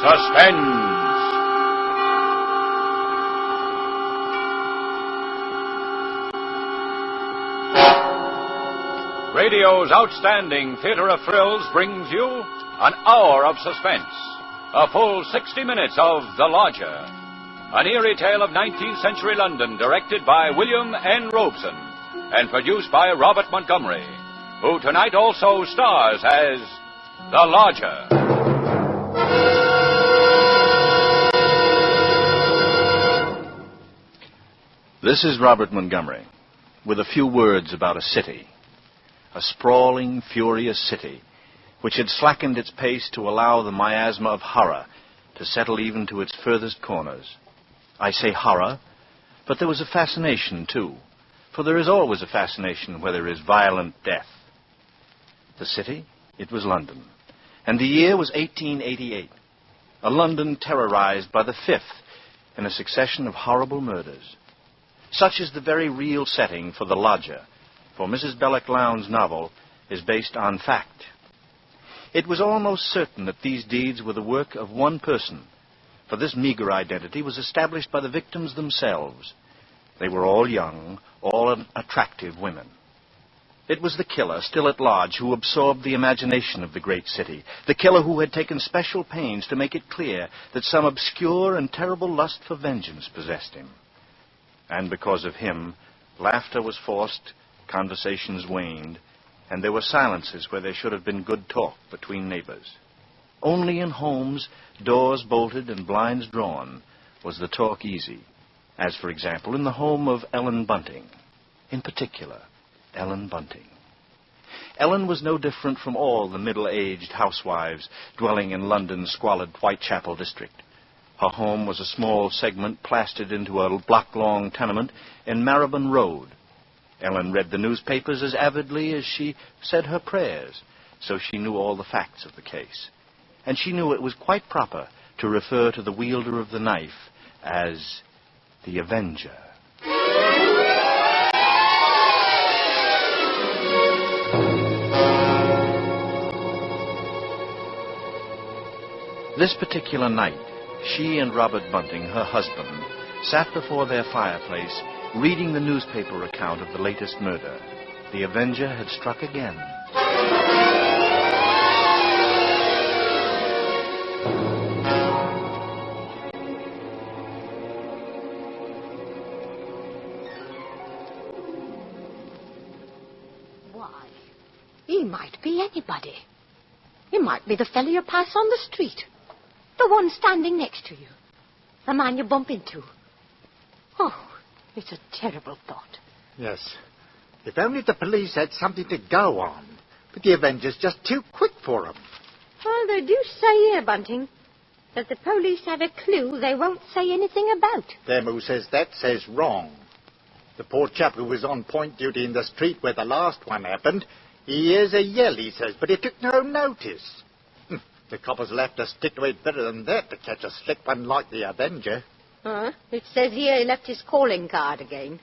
Suspense. Radio's outstanding theater of thrills brings you an hour of suspense. A full 60 minutes of The Lodger. An eerie tale of 19th century London directed by William N. Robeson and produced by Robert Montgomery, who tonight also stars as The Lodger. This is Robert Montgomery, with a few words about a city. A sprawling, furious city, which had slackened its pace to allow the miasma of horror to settle even to its furthest corners. I say horror, but there was a fascination, too, for there is always a fascination where there is violent death. The city, it was London, and the year was 1888, a London terrorized by the fifth in a succession of horrible murders. Such is the very real setting for The Lodger, for Mrs. Belloc Lowndes' novel is based on fact. It was almost certain that these deeds were the work of one person, for this meager identity was established by the victims themselves. They were all young, all attractive women. It was the killer, still at large, who absorbed the imagination of the great city, the killer who had taken special pains to make it clear that some obscure and terrible lust for vengeance possessed him. And because of him, laughter was forced, conversations waned, and there were silences where there should have been good talk between neighbors. Only in homes, doors bolted and blinds drawn, was the talk easy, as, for example, in the home of Ellen Bunting. In particular, Ellen Bunting. Ellen was no different from all the middle-aged housewives dwelling in London's squalid Whitechapel district. Her home was a small segment plastered into a block-long tenement in Marylebone Road. Ellen read the newspapers as avidly as she said her prayers, so she knew all the facts of the case. And she knew it was quite proper to refer to the wielder of the knife as the Avenger. This particular night, she and Robert Bunting, her husband, sat before their fireplace reading the newspaper account of the latest murder. The Avenger had struck again. Why, he might be anybody. He might be the fellow you pass on the street. The one standing next to you. The man you bump into. Oh, it's a terrible thought. Yes. If only the police had something to go on. But the Avenger's just too quick for them. Well, they do say here, Bunting, that the police have a clue they won't say anything about. Them who says that says wrong. The poor chap who was on point duty in the street where the last one happened, he hears a yell, he says, but he took no notice. The coppers left to stick to it better than that to catch a slick one like the Avenger. It says here he left his calling card again.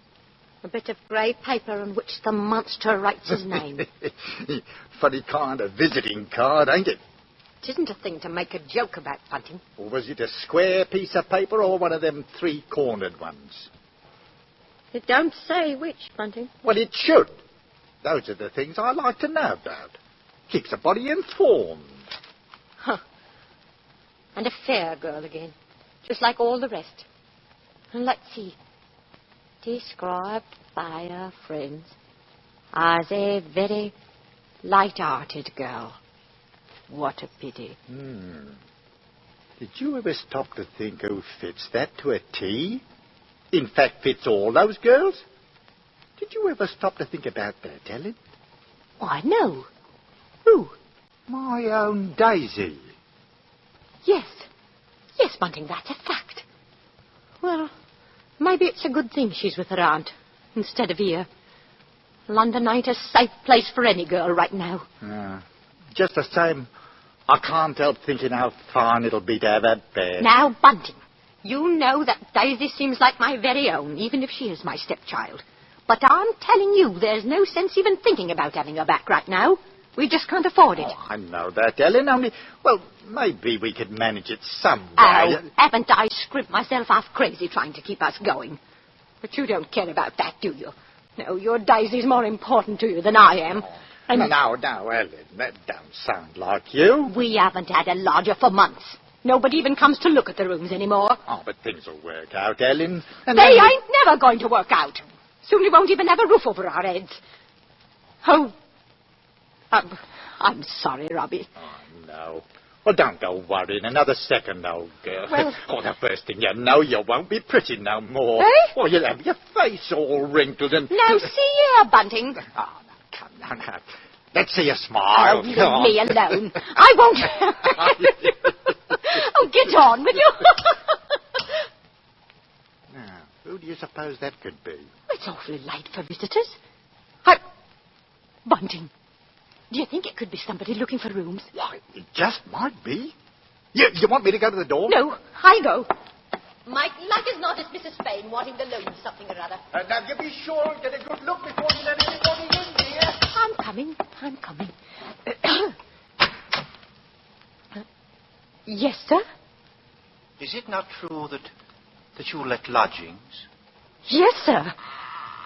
A bit of grey paper on which the monster writes his name. Funny kind of visiting card, ain't it? It isn't a thing to make a joke about, Bunting. Or was it a square piece of paper or one of them three-cornered ones? It don't say which, Bunting. Well, it should. Those are the things I like to know about. Keeps a body informed. Huh. And a fair girl again, just like all the rest. And let's see. Described by her friends as a very light-hearted girl. What a pity. Did you ever stop to think who fits that to a T? In fact, fits all those girls? Did you ever stop to think about that, Ellen? Why, no. Who? My own Daisy. Yes. Yes, Bunting, that's a fact. Well, maybe it's a good thing she's with her aunt instead of here. London ain't a safe place for any girl right now. Just the same, I can't help thinking how fine it'll be to have that bed. Now, Bunting, you know that Daisy seems like my very own, even if she is my stepchild. But I'm telling you, there's no sense even thinking about having her back right now. We just can't afford it. Oh, I know that, Ellen, only, well, maybe we could manage it some way. Oh, haven't I scrimped myself half crazy trying to keep us going? But you don't care about that, do you? No, your Daisy's more important to you than I am. And Now, Ellen, that don't sound like you. we haven't had a lodger for months. Nobody even comes to look at the rooms anymore. Oh, but things will work out, Ellen. And They then ain't never going to work out. Soon we won't even have a roof over our heads. Oh, I'm sorry, Robbie. Oh, no. Well, don't go worrying another second, old girl. Well- Oh, the first thing you know, you won't be pretty no more. Eh? Oh, you'll have your face all wrinkled and... Now, see here, Bunting. Oh, no, come now. Let's see you smile. Oh, leave Come on. me alone. I won't. Oh, get on with you. Now, who do you suppose that could be? It's awfully late for visitors. Bunting, do you think it could be somebody looking for rooms? Why, it just might be. You want me to go to the door? No, I go. Mike, like as not, it's Mrs. Spain wanting to loan you something or other. Now, you be sure and get a good look before you let anybody in, dear. I'm coming. Yes, sir? Is it not true that you let lodgings? Yes, sir.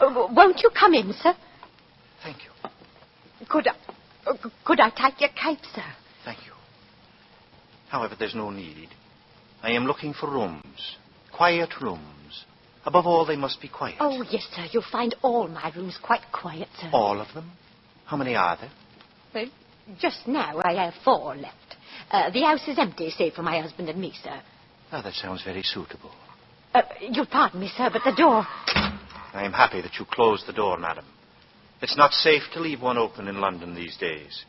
Won't you come in, sir? Thank you. Could I take your cape, sir? Thank you. However, there's no need. I am looking for rooms. Quiet rooms. Above all, they must be quiet. Oh, yes, sir. You'll find all my rooms quite quiet, sir. All of them? How many are there? Well, just now I have 4 left. The house is empty, save for my husband and me, sir. Oh, that sounds very suitable. You'll pardon me, sir, but the door... I am happy that you closed the door, madam. It's not safe to leave one open in London these days.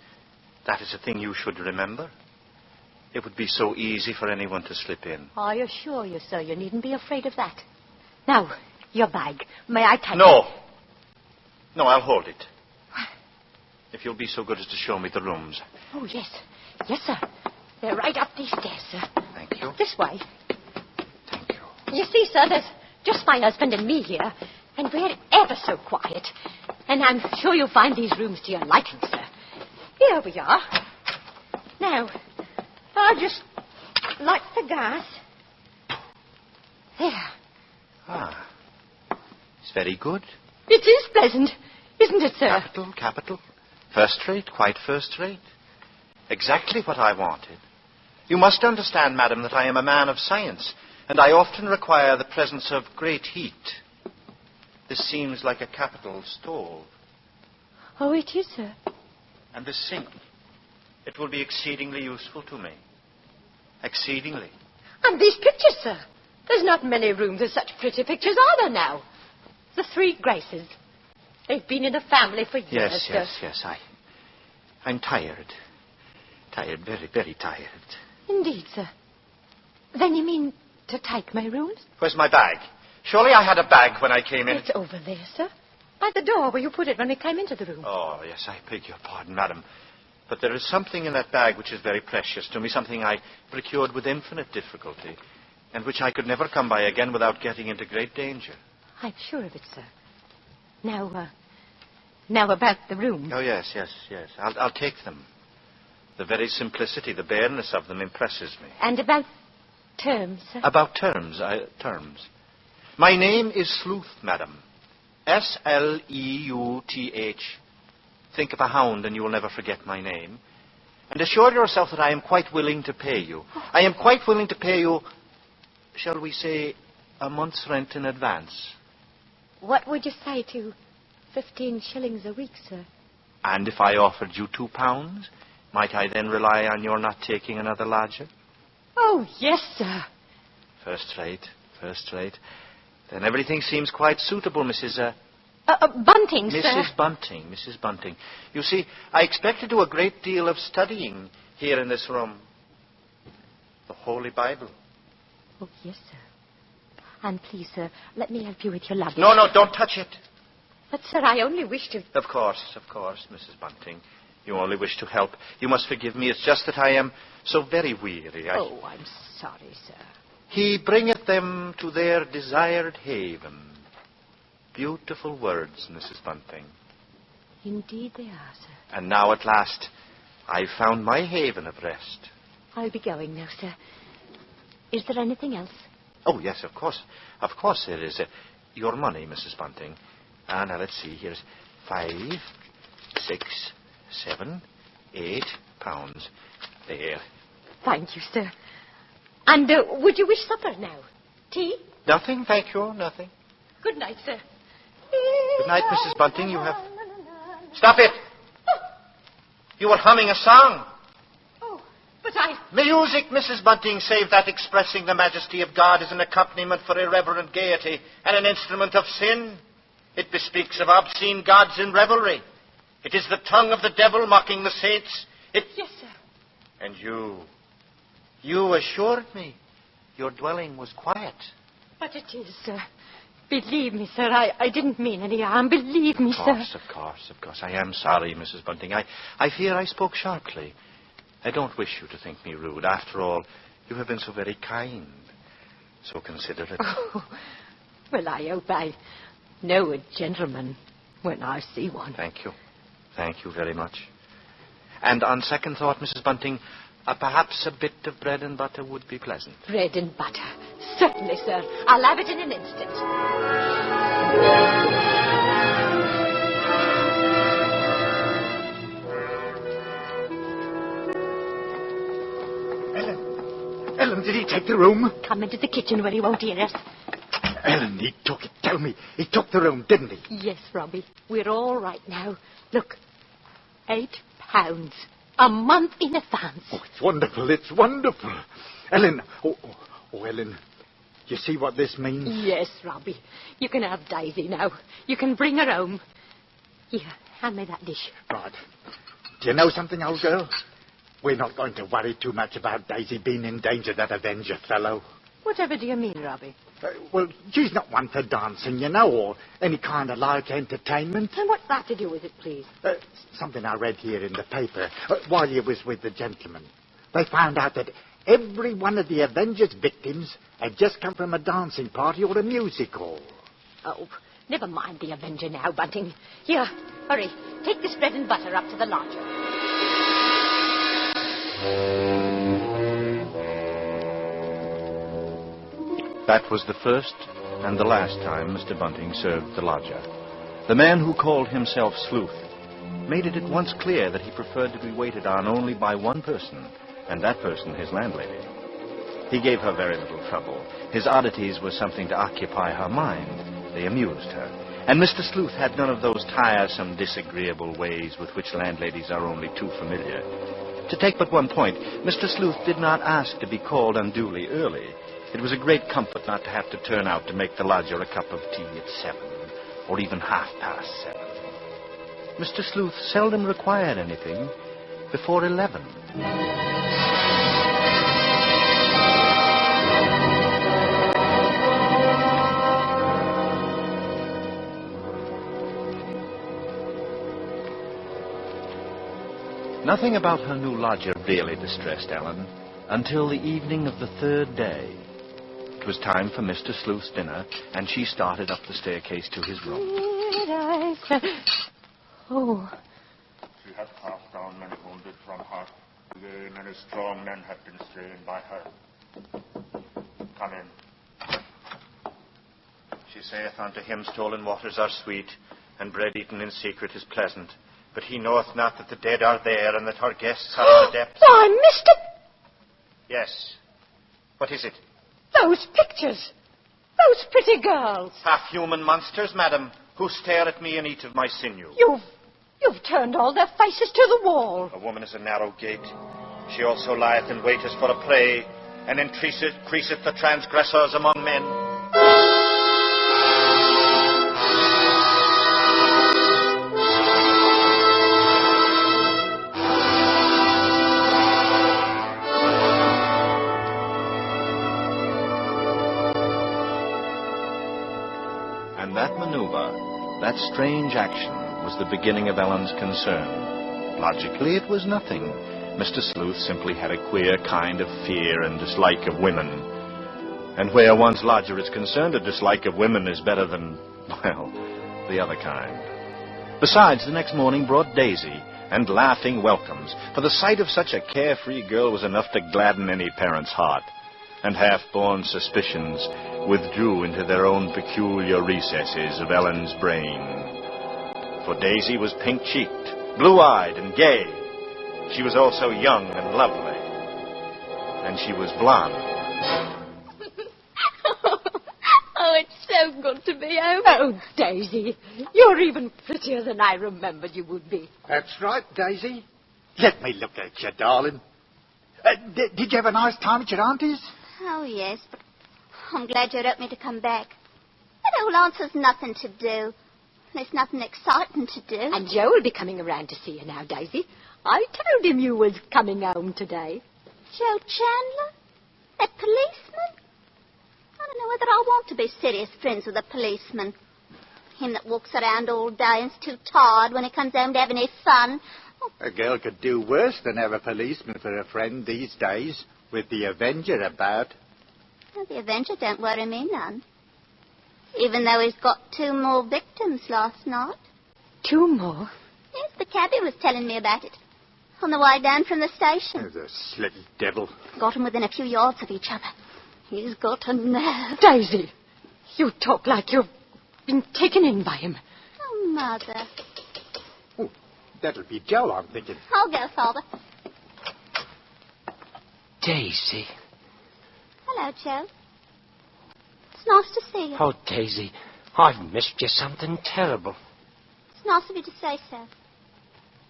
That is a thing you should remember. It would be so easy for anyone to slip in. I assure you, sir, you needn't be afraid of that. Now, your bag. May I take No. it? No, I'll hold it. If you'll be so good as to show me the rooms. Oh, yes. Yes, sir. They're right up these stairs, sir. Thank you. This way. Thank you. You see, sir, there's just my husband and me here, and we're ever so quiet. And I'm sure you'll find these rooms to your liking, sir. Here we are. Now, I'll just light the gas. There. Ah. It's very good. It is pleasant, isn't it, sir? Capital, capital. First rate, quite first rate. Exactly what I wanted. You must understand, madam, that I am a man of science, and I often require the presence of great heat. This seems like a capital stove. Oh, it is, sir. And this sink. It will be exceedingly useful to me. Exceedingly. And these pictures, sir. There's not many rooms with such pretty pictures, are there now? The 3 Graces. They've been in the family for years, sir. Yes. I'm tired. Tired, very, very tired. Indeed, sir. Then you mean to take my rooms? Where's my bag? Surely I had a bag when I came in. It's over there, sir. By the door where you put it when we came into the room. Oh, yes, I beg your pardon, madam. But there is something in that bag which is very precious to me, something I procured with infinite difficulty, and which I could never come by again without getting into great danger. I'm sure of it, sir. Now about the room. Oh, yes. I'll take them. The very simplicity, the bareness of them impresses me. And about terms, sir. About terms. My name is Sleuth, madam. Sleuth. Think of a hound and you will never forget my name. And assure yourself that I am quite willing to pay you. I am quite willing to pay you, shall we say, a month's rent in advance. What would you say to 15 shillings a week, sir? And if I offered you £2, might I then rely on your not taking another lodger? Oh, yes, sir. First rate. Then everything seems quite suitable, Mrs. Bunting, sir. Mrs. Bunting. You see, I expect to do a great deal of studying here in this room. The Holy Bible. Oh, yes, sir. And please, sir, let me help you with your luggage. No, don't touch it. But, sir, I only wish to... Of course, Mrs. Bunting. You only wish to help. You must forgive me. It's just that I am so very weary. Oh, I'm sorry, sir. He bringeth them to their desired haven. Beautiful words, Mrs. Bunting. Indeed they are, sir. And now at last, I've found my haven of rest. I'll be going now, sir. Is there anything else? Oh, yes, of course. Of course there is. Your money, Mrs. Bunting. Now, let's see. Here's 5, 6, 7, 8 pounds. There. Thank you, sir. And would you wish supper now? Tea? Nothing, thank you, nothing. Good night, sir. Good night, Mrs. Bunting. You have... Stop it! You were humming a song. Oh, but I... Music, Mrs. Bunting, save that expressing the majesty of God is an accompaniment for irreverent gaiety and an instrument of sin. It bespeaks of obscene gods in revelry. It is the tongue of the devil mocking the saints. It... Yes, sir. And you assured me your dwelling was quiet. But it is, sir. Believe me, sir, I didn't mean any harm. Believe me, sir. Of course. I am sorry, Mrs. Bunting. I fear I spoke sharply. I don't wish you to think me rude. After all, you have been so very kind, so considerate. Oh, well, I hope I know a gentleman when I see one. Thank you. Thank you very much. And on second thought, Mrs. Bunting, perhaps a bit of bread and butter would be pleasant. Bread and butter. Certainly, sir. I'll have it in an instant. Ellen, did he take the room? Come into the kitchen where he won't hear us. Ellen, he took it. Tell me, he took the room, didn't he? Yes, Robbie. We're all right now. Look, £8. A month in advance. Oh, it's wonderful. It's wonderful. Ellen, Ellen, you see what this means? Yes, Robbie. You can have Daisy now. You can bring her home. Here, hand me that dish. Right. Do you know something, old girl? We're not going to worry too much about Daisy being in danger, that Avenger fellow. Whatever do you mean, Robbie? Well, she's not one for dancing, you know, or any kind of light entertainment. And what's that to do with it, please? Something I read here in the paper while you was with the gentleman. They found out that every one of the Avengers' victims had just come from a dancing party or a music hall. Oh, never mind the Avenger now, Bunting. Here, hurry. Take this bread and butter up to the lodger. That was the first and the last time Mr. Bunting served the lodger. The man who called himself Sleuth made it at once clear that he preferred to be waited on only by one person, and that person his landlady. He gave her very little trouble. His oddities were something to occupy her mind. They amused her. And Mr. Sleuth had none of those tiresome, disagreeable ways with which landladies are only too familiar. To take but one point, Mr. Sleuth did not ask to be called unduly early. It was a great comfort not to have to turn out to make the lodger a cup of tea at 7, or even 7:30. Mr. Sleuth seldom required anything before 11. Nothing about her new lodger really distressed Ellen until the evening of the third day. It was time for Mr. Sleuth's dinner, and she started up the staircase to his room. Oh. She had cast down many wounded from her. Yea, many strong men had been slain by her. Come in. She saith unto him, stolen waters are sweet, and bread eaten in secret is pleasant. But he knoweth not that the dead are there, and that her guests are in the depths. Why, Mr. Yes. What is it? Those pictures. Those pretty girls. Half-human monsters, madam, who stare at me and eat of my sinew. You've turned all their faces to the wall. A woman is a narrow gate. She also lieth and waiteth for a prey, and increaseth the transgressors among men. And that maneuver, that strange action, was the beginning of Ellen's concern. Logically, it was nothing. Mr. Sleuth simply had a queer kind of fear and dislike of women. And where one's lodger is concerned, a dislike of women is better than, well, the other kind. Besides, the next morning brought Daisy and laughing welcomes, for the sight of such a carefree girl was enough to gladden any parent's heart, and half-born suspicions withdrew into their own peculiar recesses of Ellen's brain. For Daisy was pink-cheeked, blue-eyed, and gay. She was also young and lovely, and she was blonde. Oh, it's so good to be home. Oh, Daisy, you're even prettier than I remembered you would be. That's right, Daisy. Let me look at you, darling. Did you have a nice time at your auntie's? Oh, yes, but I'm glad you wrote me to come back. That old aunt's has nothing to do. There's nothing exciting to do. And Joe will be coming around to see you now, Daisy. I told him you was coming home today. Joe Chandler? That policeman? I don't know whether I want to be serious friends with a policeman. Him that walks around all day and's too tired when he comes home to have any fun. A girl could do worse than have a policeman for a friend these days, with the Avenger about. Well, the Avenger don't worry me none. Even though he's got 2 more victims last night. 2 more? Yes, the cabbie was telling me about it. On the way down from the station. Oh, the slick devil. Got 'em within a few yards of each other. He's got a nerve. Daisy, you talk like you've been taken in by him. Oh, Mother. Oh, that'll be Joe, I'm thinking. I'll go, Father. Daisy. Hello, Joe. It's nice to see you. Oh, Daisy, I've missed you something terrible. It's nice of you to say so.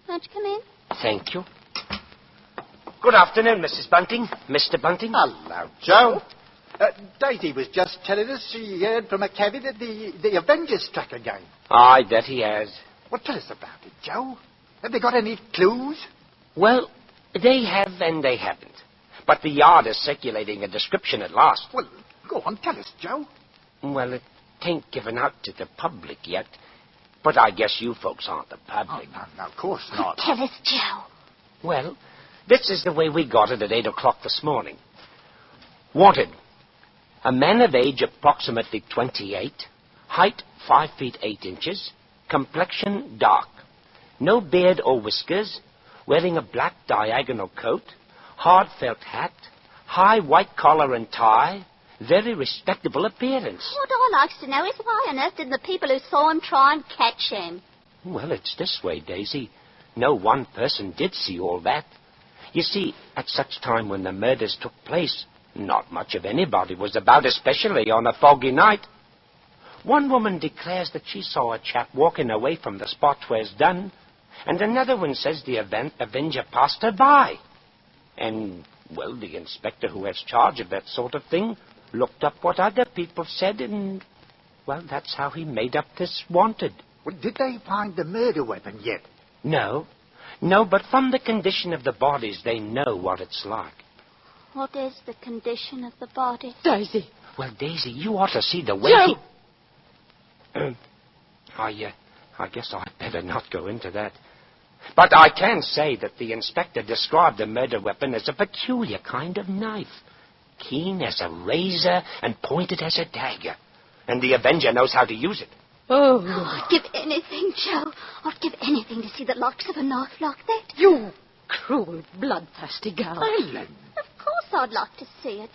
Won't you come in? Thank you. Good afternoon, Mrs. Bunting. Mr. Bunting. Hello, Joe. Daisy was just telling us she heard from a cabby that the Avenger struck again. Aye, that he has. Well, tell us about it, Joe. Have they got any clues? Well, they have and they haven't. But the Yard is circulating a description at last. Well, go on, tell us, Joe. Well, it ain't given out to the public yet. But I guess you folks aren't the public. Oh, no, of course not. Tell us, Joe. Well, this is the way we got it at 8 o'clock this morning. Wanted. A man of age approximately 28, height 5 feet 8 inches, complexion dark, no beard or whiskers, wearing a black diagonal coat, hard felt hat, high white collar and tie, very respectable appearance. What I likes to know is why on earth didn't the people who saw him try and catch him? Well, it's this way, Daisy. No one person did see all that. You see, at such time when the murders took place, not much of anybody was about, especially on a foggy night. One woman declares that she saw a chap walking away from the spot where it's done, and another one says the Avenger passed her by. And, well, the inspector who has charge of that sort of thing looked up what other people said, and, well, that's how he made up this wanted. Well, did they find the murder weapon yet? No, but from the condition of the bodies, they know what it's like. What is the condition of the body? Daisy. Well, Daisy, you ought to see the way Joe! I guess I'd better not go into that. But I can say that the inspector described the murder weapon as a peculiar kind of knife. Keen as a razor and pointed as a dagger. And the Avenger knows how to use it. Oh, I'd give anything, Joe. I'd give anything to see the likes of a knife like that. you cruel, bloodthirsty girl. Ellen. Of course I'd like to see it.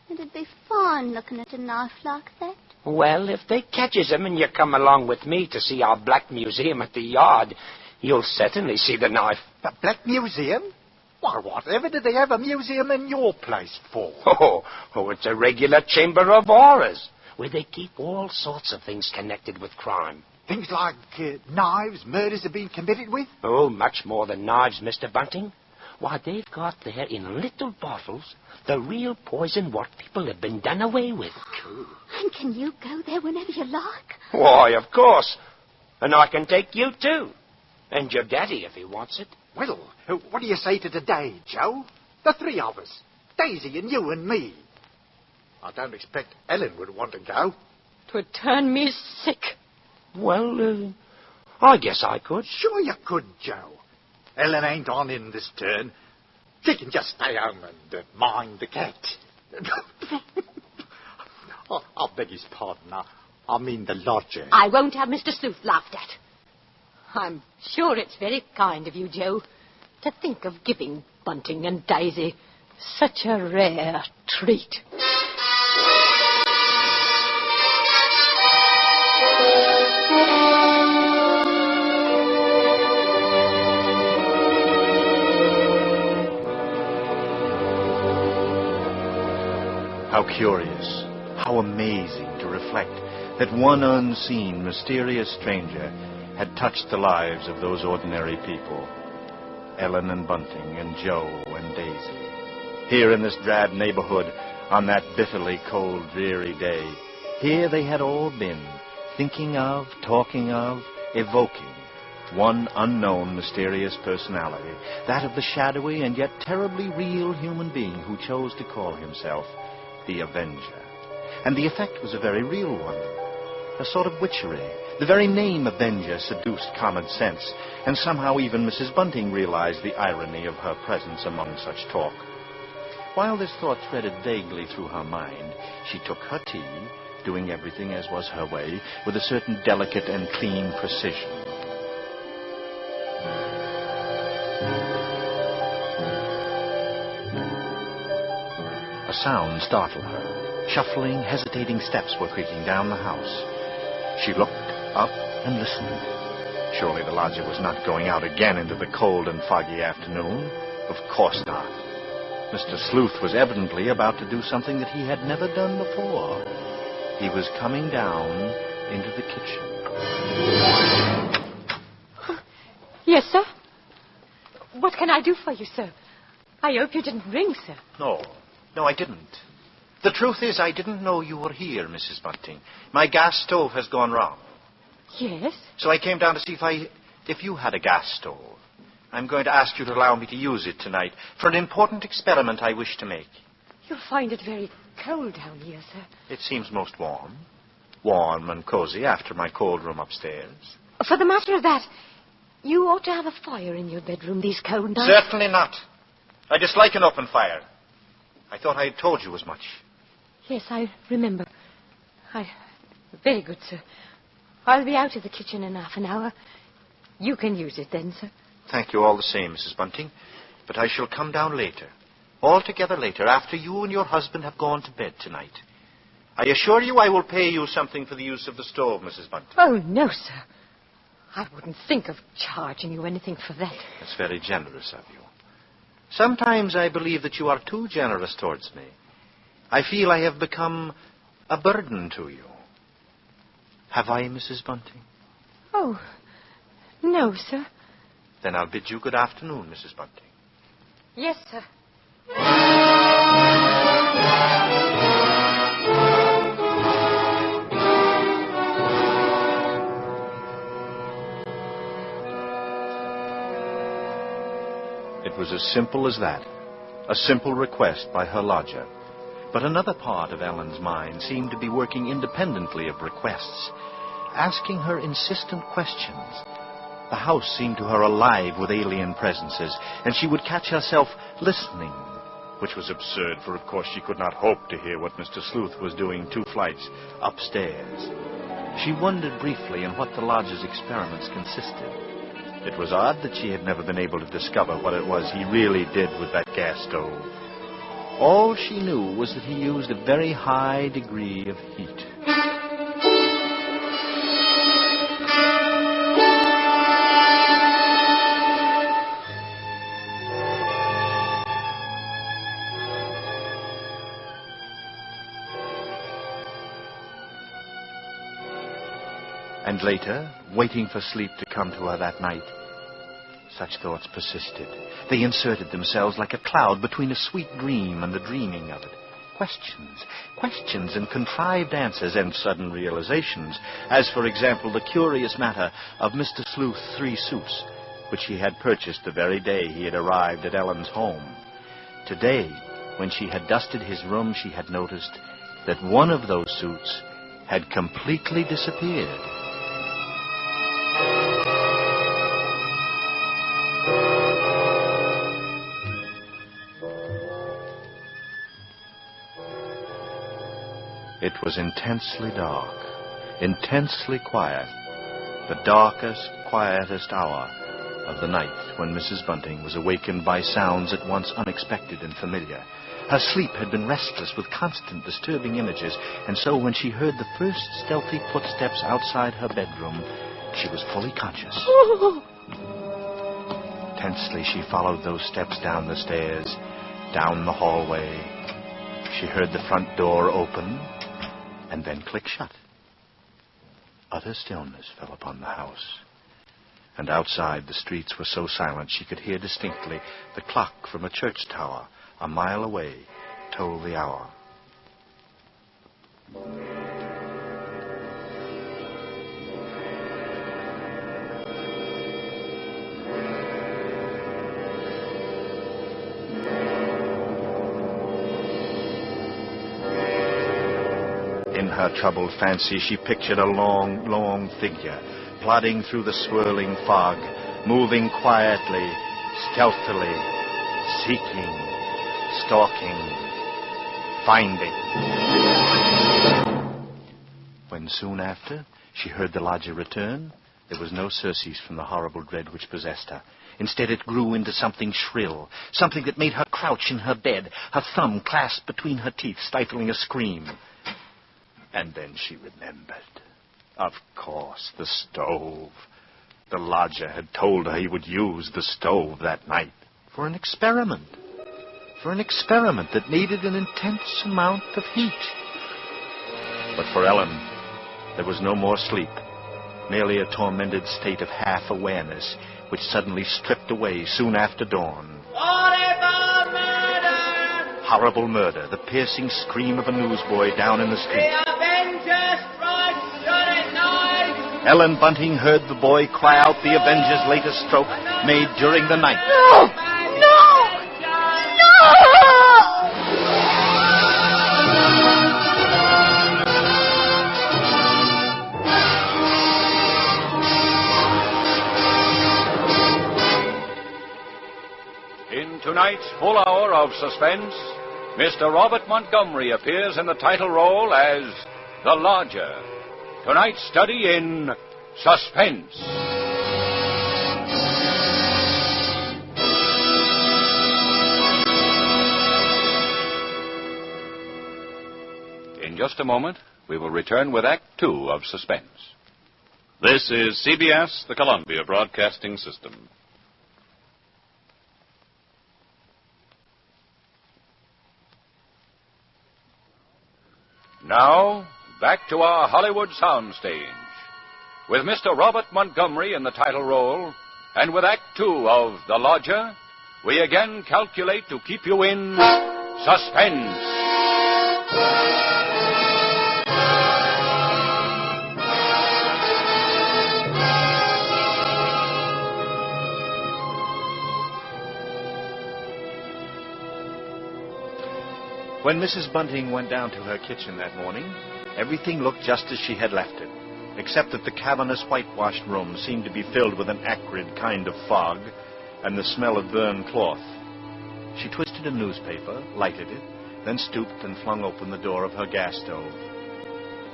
It'd be fine looking at a knife like that. Well, if they catches him and you come along with me to see our Black Museum at the Yard, you'll certainly see the knife. The Black Museum? Why, whatever did they have a museum in your place for? Oh, it's a regular chamber of horrors, where they keep all sorts of things connected with crime. Things like knives murders have been committed with? Oh, much more than knives, Mr. Bunting. Why, they've got there in little bottles the real poison what people have been done away with. And can you go there whenever you like? Why, of course. And I can take you, too. And your daddy, if he wants it. Well, what do you say to today, Joe? The 3 of us. Daisy and you and me. I don't expect Ellen would want to go. 'Twould turn me sick. Well, I guess I could. Sure you could, Joe. Ellen ain't on in this turn. She can just stay home and mind the cat. I beg his pardon. I mean the lodger. I won't have Mr. Sleuth laughed at. I'm sure it's very kind of you, Joe, to think of giving Bunting and Daisy such a rare treat. How curious, how amazing to reflect that one unseen, mysterious stranger had touched the lives of those ordinary people. Ellen and Bunting and Joe and Daisy. Here in this drab neighborhood, on that bitterly cold, dreary day, here they had all been, thinking of, talking of, evoking one unknown, mysterious personality, that of the shadowy and yet terribly real human being who chose to call himself the Avenger. And the effect was a very real one, a sort of witchery. The very name Avenger seduced common sense, and somehow even Mrs. Bunting realized the irony of her presence among such talk. While this thought threaded vaguely through her mind, she took her tea, doing everything as was her way, with a certain delicate and clean precision. A sound startled her. Shuffling, hesitating steps were creaking down the house. She looked up and listened. Surely the lodger was not going out again into the cold and foggy afternoon. Of course not. Mr. Sleuth was evidently about to do something that he had never done before. He was coming down into the kitchen. Yes, sir? What can I do for you, sir? I hope you didn't ring, sir. No, I didn't. The truth is, I didn't know you were here, Mrs. Bunting. My gas stove has gone wrong. Yes? So I came down to see if you had a gas stove. I'm going to ask you to allow me to use it tonight for an important experiment I wish to make. You'll find it very cold down here, sir. It seems most warm. Warm and cozy after my cold room upstairs. For the matter of that, you ought to have a fire in your bedroom these cold nights. Certainly not. I dislike an open fire. I thought I had told you as much. Yes, I remember. Very good, sir. I'll be out of the kitchen in half an hour. You can use it then, sir. Thank you all the same, Mrs. Bunting. But I shall come down later. Altogether later, after you and your husband have gone to bed tonight. I assure you I will pay you something for the use of the stove, Mrs. Bunting. Oh, no, sir. I wouldn't think of charging you anything for that. That's very generous of you. Sometimes I believe that you are too generous towards me. I feel I have become a burden to you. Have I, Mrs. Bunting? Oh, no, sir. Then I'll bid you good afternoon, Mrs. Bunting. Yes, sir. It was as simple as that. A simple request by her lodger. But another part of Ellen's mind seemed to be working independently of requests, asking her insistent questions. The house seemed to her alive with alien presences, and she would catch herself listening, which was absurd, for of course she could not hope to hear what Mr. Sleuth was doing 2 flights upstairs. She wondered briefly in what the lodger's experiments consisted. It was odd that she had never been able to discover what it was he really did with that gas stove. All she knew was that he used a very high degree of heat. And later, waiting for sleep to come to her that night, such thoughts persisted. They inserted themselves like a cloud between a sweet dream and the dreaming of it. Questions and contrived answers and sudden realizations, as, for example, the curious matter of Mr. Sleuth's 3 suits, which he had purchased the very day he had arrived at Ellen's home. Today, when she had dusted his room, she had noticed that one of those suits had completely disappeared. It was intensely dark, intensely quiet, the darkest, quietest hour of the night, when Mrs. Bunting was awakened by sounds at once unexpected and familiar. Her sleep had been restless with constant disturbing images, and so when she heard the first stealthy footsteps outside her bedroom, she was fully conscious. Tensely, she followed those steps down the stairs, down the hallway. She heard the front door open and then click shut. Utter stillness fell upon the house. And outside, the streets were so silent she could hear distinctly the clock from a church tower a mile away toll the hour. In her troubled fancy, she pictured a long, long figure plodding through the swirling fog, moving quietly, stealthily, seeking, stalking, finding. When soon after she heard the lodger return, there was no surcease from the horrible dread which possessed her. Instead, it grew into something shrill, something that made her crouch in her bed, her thumb clasped between her teeth, stifling a scream. And then she remembered. Of course, the stove. The lodger had told her he would use the stove that night for an experiment. For an experiment that needed an intense amount of heat. But for Ellen, there was no more sleep. Merely a tormented state of half-awareness, which suddenly stripped away soon after dawn. Horrible murder! Horrible murder, the piercing scream of a newsboy down in the street. The Avengers strike tonight! Ellen Bunting heard the boy cry out the Avengers' latest stroke made during the night. No! In tonight's full hour of suspense, Mr. Robert Montgomery appears in the title role as the Lodger. Tonight's study in Suspense. In just a moment, we will return with Act Two of Suspense. This is CBS, the Columbia Broadcasting System. Now, back to our Hollywood soundstage. With Mr. Robert Montgomery in the title role, and with Act Two of The Lodger, we again calculate to keep you in suspense. When Mrs. Bunting went down to her kitchen that morning, everything looked just as she had left it, except that the cavernous whitewashed room seemed to be filled with an acrid kind of fog and the smell of burned cloth. She twisted a newspaper, lighted it, then stooped and flung open the door of her gas stove.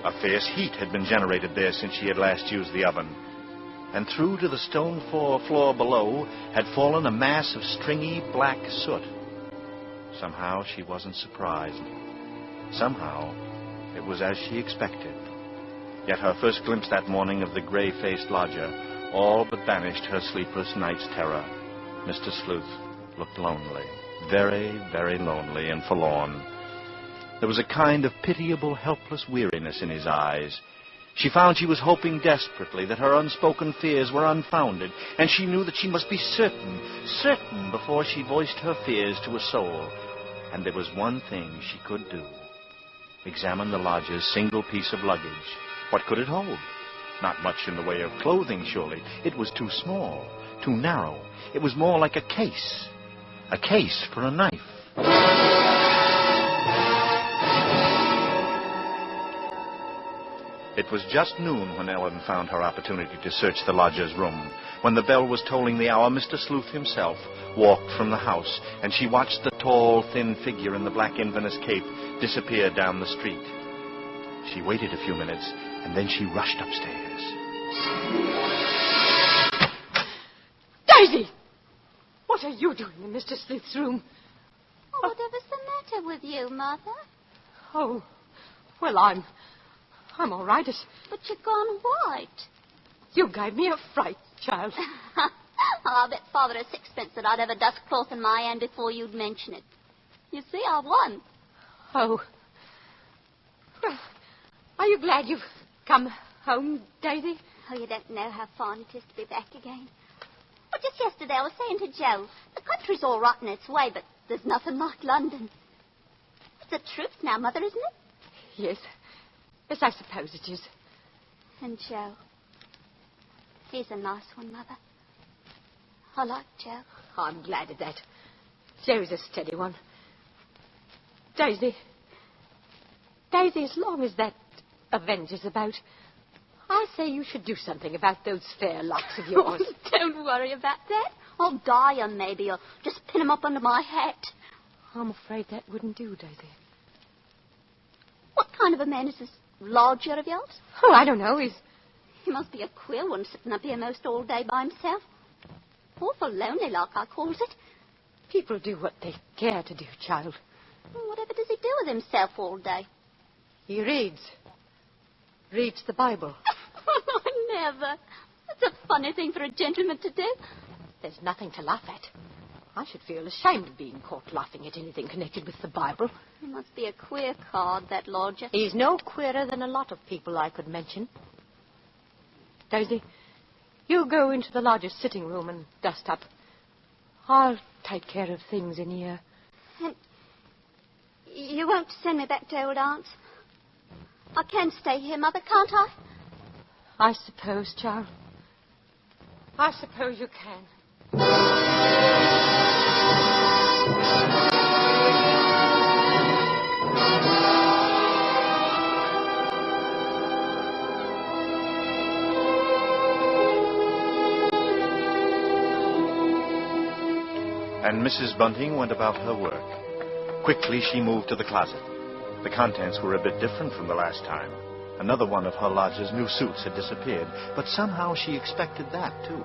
A fierce heat had been generated there since she had last used the oven, and through to the stone floor below had fallen a mass of stringy black soot. Somehow she wasn't surprised. Somehow it was as she expected. Yet her first glimpse that morning of the gray-faced lodger all but banished her sleepless night's terror. Mr. Sleuth looked lonely, very, very lonely and forlorn. There was a kind of pitiable, helpless weariness in his eyes. She found she was hoping desperately that her unspoken fears were unfounded, and she knew that she must be certain before she voiced her fears to a soul. And there was one thing she could do. Examine the lodger's single piece of luggage. What could it hold? Not much in the way of clothing, surely. It was too small, too narrow. It was more like a case for a knife. It was just noon when Ellen found her opportunity to search the lodger's room. When the bell was tolling the hour, Mr. Sleuth himself walked from the house, and she watched the tall, thin figure in the black Inverness cape disappear down the street. She waited a few minutes, and then she rushed upstairs. Daisy! What are you doing in Mr. Sleuth's room? Oh, whatever's the matter with you, Mother? Oh, well, I'm all right. But you've gone white. You gave me a fright, child. I'll bet Father a sixpence that I'd have a dust cloth in my hand before you'd mention it. You see, I won. Oh. Well, are you glad you've come home, Daisy? Oh, you don't know how fine it is to be back again. Well, just yesterday I was saying to Joe, the country's all right in its way, but there's nothing like London. It's the truth now, Mother, isn't it? Yes. Yes, I suppose it is. And Joe. He's a nice one, Mother. I like Joe. I'm glad of that. Joe's a steady one. Daisy, as long as that Avenger's about, I say you should do something about those fair locks of yours. Don't worry about that. I'll dye 'em, maybe, or just pin 'em up under my hat. I'm afraid that wouldn't do, Daisy. What kind of a man is this lodger of yours? Oh, I don't know. He must be a queer one, sitting up here most all day by himself. Awful lonely like, I calls it. People do what they care to do, child. Well, whatever does he do with himself all day? He reads the Bible. Never. That's a funny thing for a gentleman to do. There's nothing to laugh at. I should feel ashamed of being caught laughing at anything connected with the Bible. He must be a queer card, that lodger. He's no queerer than a lot of people I could mention. Daisy, you go into the lodger's sitting room and dust up. I'll take care of things in here. And you won't send me back to old Aunt's? I can stay here, Mother, can't I? I suppose, child. I suppose you can. And Mrs. Bunting went about her work. Quickly she moved to the closet. The contents were a bit different from the last time. Another one of her lodger's new suits had disappeared, but somehow she expected that, too.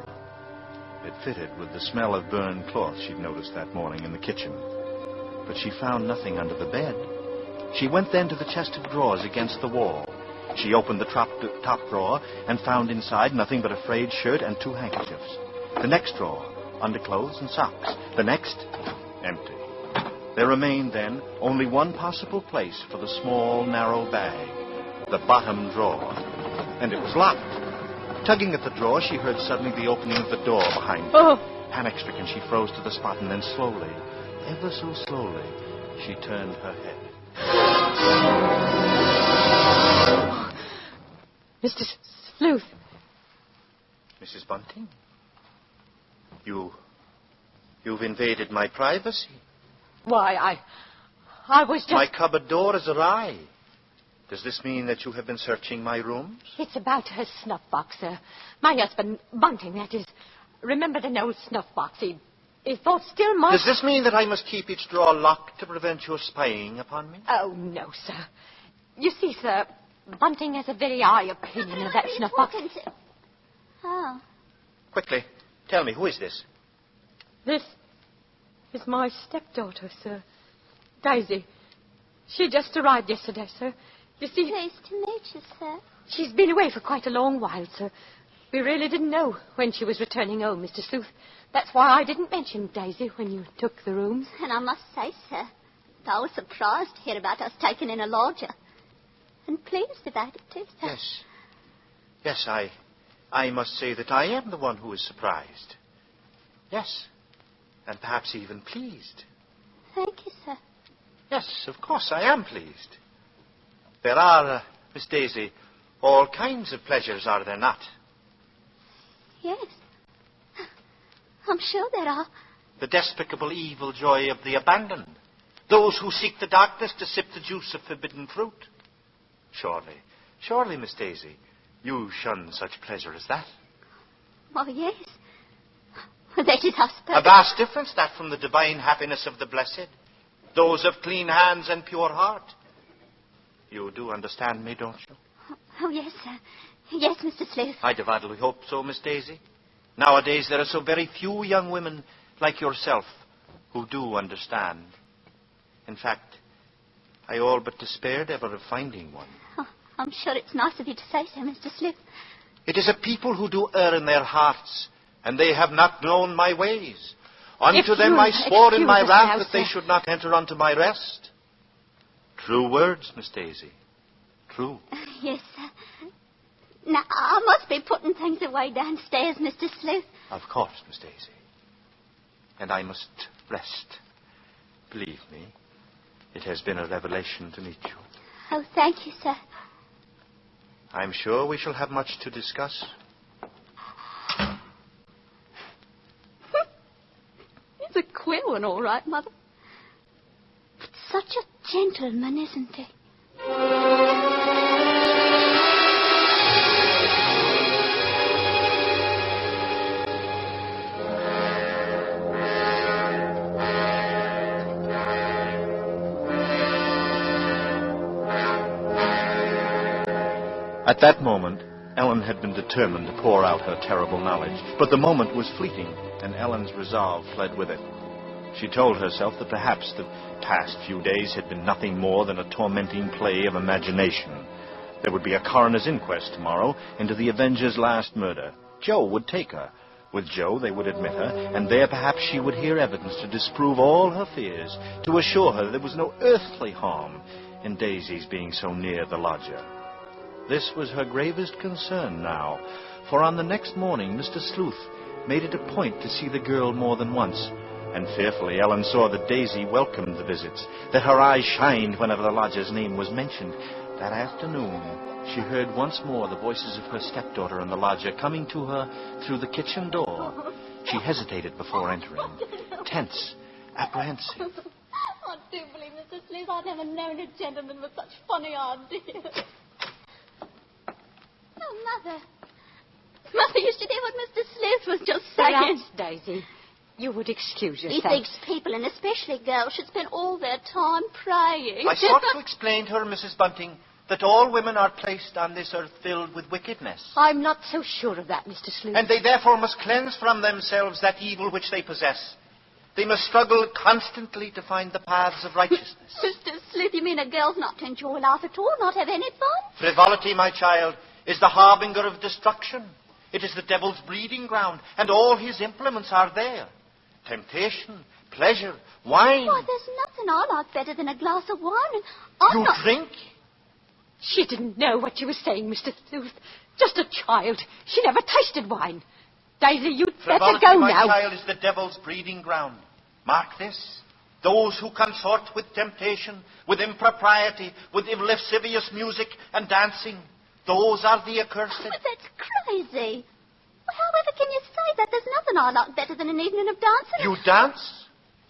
It fitted with the smell of burned cloth she'd noticed that morning in the kitchen. But she found nothing under the bed. She went then to the chest of drawers against the wall. She opened the top drawer and found inside nothing but a frayed shirt and 2 handkerchiefs. The next drawer, underclothes and socks. The next, empty. There remained, then, only one possible place for the small, narrow bag, the bottom drawer. And it was locked. Tugging at the drawer, she heard suddenly the opening of the door behind her. Oh! Panic-stricken, she froze to the spot, and then slowly, ever so slowly, she turned her head. Mr. Sleuth. Mrs. Bunting? You've invaded my privacy. Why, I was just... My cupboard door is awry. Does this mean that you have been searching my rooms? It's about her snuff box, sir. My husband, Bunting, that is, remembered an old snuff box. He thought still might... Does this mean that I must keep each drawer locked to prevent your spying upon me? Oh, no, sir. You see, sir, Bunting has a very high opinion of that snuff box. Oh. Quickly, tell me, who is this? This is my stepdaughter, sir. Daisy. She just arrived yesterday, sir. You see... Pleased to meet you, sir. She's been away for quite a long while, sir. We really didn't know when she was returning home, Mr. Sleuth. That's why I didn't mention Daisy when you took the rooms. And I must say, sir, I was surprised to hear about us taking in a lodger. And pleased about it, too, sir. Yes. Yes, I must say that I am the one who is surprised. Yes. And perhaps even pleased. Thank you, sir. Yes, of course, I am pleased. There are, Miss Daisy, all kinds of pleasures, are there not? Yes. I'm sure there are. The despicable evil joy of the abandoned. Those who seek the darkness to sip the juice of forbidden fruit. Surely, Miss Daisy, you shun such pleasure as that. Well, yes. That is, I suppose. A vast difference, that, from the divine happiness of the blessed. Those of clean hands and pure heart. You do understand me, don't you? Oh, yes, sir. Yes, Mr. Sleuth. I devoutly hope so, Miss Daisy. Nowadays, there are so very few young women like yourself who do understand. In fact, I all but despaired ever of finding one. Oh, I'm sure it's nice of you to say so, Mr. Sleuth. It is a people who do err in their hearts, and they have not known my ways. Unto them I swore in my wrath that they should not enter unto my rest. True words, Miss Daisy. True. Yes, sir. Now, I must be putting things away downstairs, Mr. Sleuth. Of course, Miss Daisy. And I must rest. Believe me, it has been a revelation to meet you. Oh, thank you, sir. I'm sure we shall have much to discuss. He's a queer one, all right, Mother. But such a gentleman, isn't he? At that moment, Ellen had been determined to pour out her terrible knowledge. But the moment was fleeting, and Ellen's resolve fled with it. She told herself that perhaps the past few days had been nothing more than a tormenting play of imagination. There would be a coroner's inquest tomorrow into the Avenger's last murder. Joe would take her. With Joe, they would admit her, and there perhaps she would hear evidence to disprove all her fears, to assure her there was no earthly harm in Daisy's being so near the lodger. This was her gravest concern now, for on the next morning Mr. Sleuth made it a point to see the girl more than once, and fearfully Ellen saw that Daisy welcomed the visits, that her eyes shined whenever the lodger's name was mentioned. That afternoon she heard once more the voices of her stepdaughter and the lodger coming to her through the kitchen door. She hesitated before entering, tense, apprehensive. I do believe, Mr. Sleuth, I've never known a gentleman with such funny ideas. Oh, Mother. Mother, you should hear what Mr. Sleuth was just saying. Perhaps, Daisy, you would excuse yourself. He thinks people, and especially girls, should spend all their time praying. I sought to explain to her, Mrs. Bunting, that all women are placed on this earth filled with wickedness. I'm not so sure of that, Mr. Sleuth. And they therefore must cleanse from themselves that evil which they possess. They must struggle constantly to find the paths of righteousness. Mr. Sleuth, you mean a girl's not to enjoy life at all, not have any fun? Frivolity, my child, is the harbinger of destruction. It is the devil's breeding ground, and all his implements are there. Temptation, pleasure, wine. Why, there's nothing I like better than a glass of wine, and I'm You drink? She didn't know what she was saying, Mr. Sleuth. Just a child. She never tasted wine. Daisy, you'd better Frivolity, go my now. child, is the devil's breeding ground. Mark this. Those who consort with temptation, with impropriety, with lascivious music and dancing, those are the accursed. But that's crazy. Well, however can you say that? There's nothing I like better than an evening of dancing. You dance?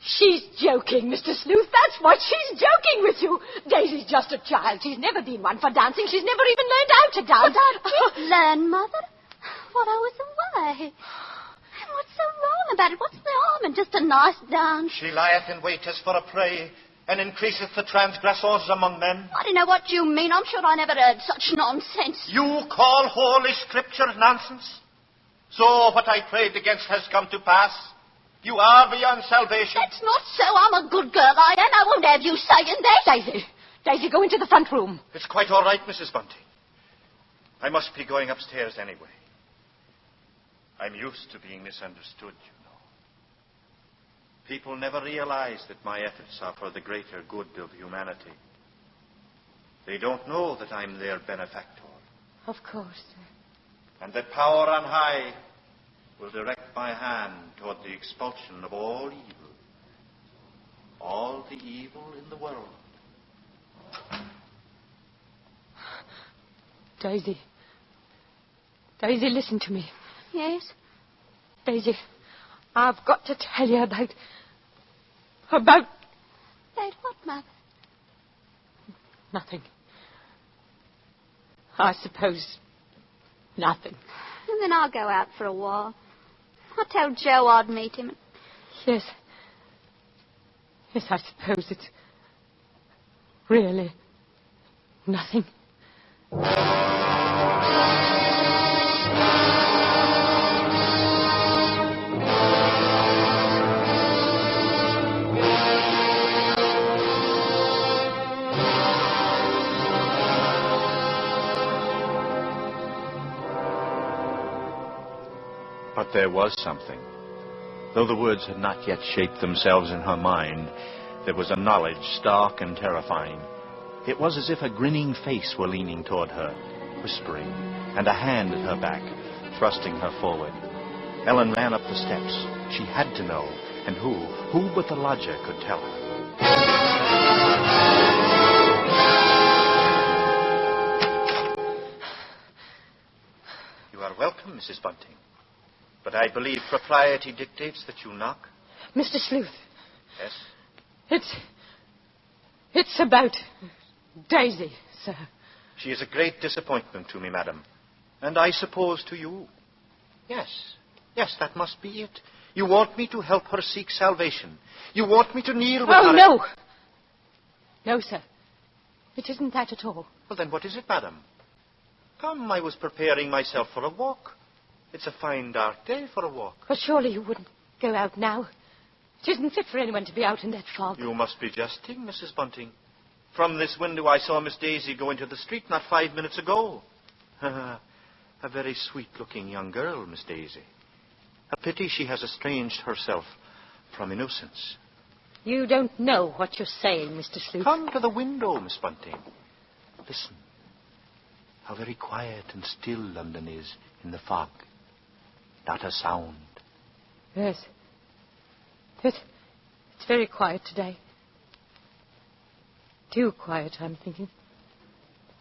She's joking, Mr. Sleuth. That's what she's joking with you. Daisy's just a child. She's never been one for dancing. She's never even learned how to dance. But I did learn, Mother. While I was away. And what's so wrong about it? What's the harm in just a nice dance? She lieth in wait as for a prey, and increaseth the transgressors among men. I don't know what you mean. I'm sure I never heard such nonsense. You call Holy Scripture nonsense? So what I prayed against has come to pass. You are beyond salvation. That's not so. I'm a good girl, I am. I won't have you saying that. Daisy, go into the front room. It's quite all right, Mrs. Bunting. I must be going upstairs anyway. I'm used to being misunderstood, you know. People never realize that my efforts are for the greater good of humanity. They don't know that I'm their benefactor. Of course, sir. And that power on high will direct my hand toward the expulsion of all evil. All the evil in the world. Daisy. Daisy, listen to me. Yes? Daisy, I've got to tell you about... About what, Mother? Nothing. I suppose nothing. And then I'll go out for a while. I'll tell Joe I'd meet him. Yes. Yes, I suppose it's really nothing. But there was something. Though the words had not yet shaped themselves in her mind, there was a knowledge stark and terrifying. It was as if a grinning face were leaning toward her, whispering, and a hand at her back, thrusting her forward. Ellen ran up the steps. She had to know, and who but the lodger could tell her? You are welcome, Mrs. Bunting. But I believe propriety dictates that you knock. Mr. Sleuth. Yes? It's about Daisy, sir. She is a great disappointment to me, madam. And I suppose to you. Yes, that must be it. You want me to help her seek salvation. You want me to kneel with her... Oh, no! No, sir. It isn't that at all. Well, then what is it, madam? Come, I was preparing myself for a walk. It's a fine dark day for a walk. But surely you wouldn't go out now. It isn't fit for anyone to be out in that fog. You must be jesting, Mrs. Bunting. From this window I saw Miss Daisy go into the street not 5 minutes ago. A very sweet-looking young girl, Miss Daisy. A pity she has estranged herself from innocence. You don't know what you're saying, Mr. Sleuth. Come to the window, Miss Bunting. Listen. How very quiet and still London is in the fog. Not a sound. Yes. It's very quiet today. Too quiet, I'm thinking.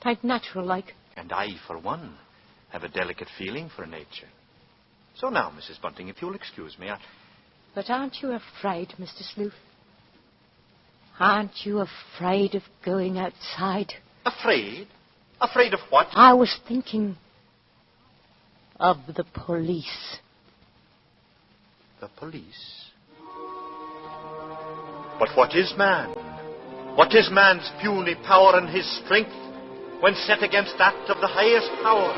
Quite natural-like. And I, for one, have a delicate feeling for nature. So now, Mrs. Bunting, if you'll excuse me, But aren't you afraid, Mr. Sleuth? Aren't you afraid of going outside? Afraid? Afraid of what? I was thinking of the police. The police? But what is man? What is man's puny power and his strength when set against that of the highest power?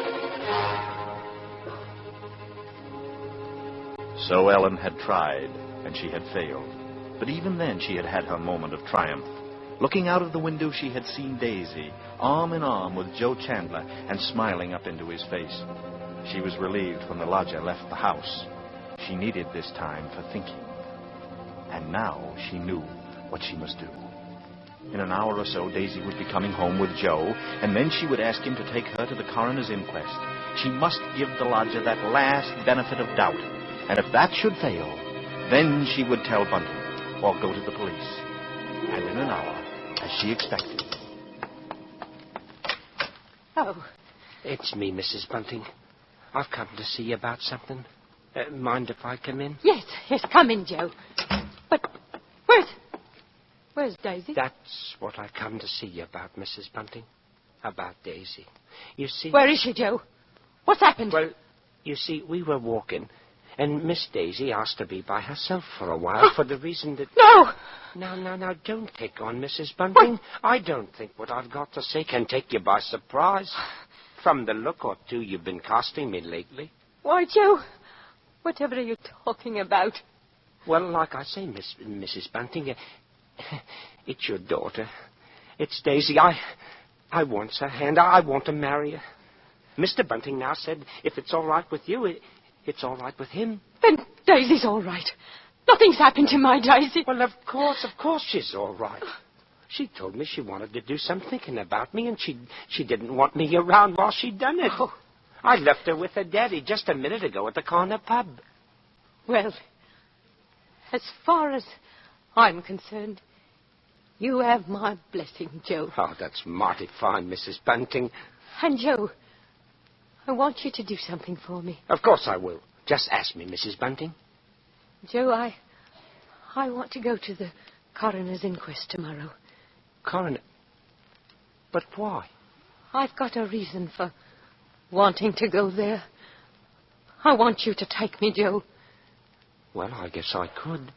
So Ellen had tried, and she had failed. But even then she had had her moment of triumph. Looking out of the window, she had seen Daisy, arm in arm with Joe Chandler, and smiling up into his face. She was relieved when the lodger left the house. She needed this time for thinking. And now she knew what she must do. In an hour or so, Daisy would be coming home with Joe, and then she would ask him to take her to the coroner's inquest. She must give the lodger that last benefit of doubt. And if that should fail, then she would tell Bunting, or go to the police. And in an hour, as she expected. Oh. It's me, Mrs. Bunting. I've come to see you about something. Mind if I come in? Yes, come in, Joe. But where's Daisy? That's what I come to see you about, Mrs. Bunting. About Daisy. You see... Where is she, Joe? What's happened? Well, you see, we were walking, and Miss Daisy asked to be by herself for a while for the reason that... No! Now, don't take on, Mrs. Bunting. What? I don't think what I've got to say can take you by surprise. From the look or two you've been casting me lately. Why, Joe, whatever are you talking about? Well, like I say, Mrs. Bunting, it's your daughter. It's Daisy. I want her hand. I want to marry her. Mr. Bunting now said if it's all right with you, it's all right with him. Then Daisy's all right. Nothing's happened to my Daisy. Well, of course she's all right. She told me she wanted to do some thinking about me, and she didn't want me around while she'd done it. Oh. I left her with her daddy just a minute ago at the corner pub. Well, as far as I'm concerned, you have my blessing, Joe. Oh, that's mighty fine, Mrs. Bunting. And, Joe, I want you to do something for me. Of course I will. Just ask me, Mrs. Bunting. Joe, I want to go to the coroner's inquest tomorrow. Coroner? But why? I've got a reason for wanting to go there. I want you to take me, Joe. Well, I guess I could.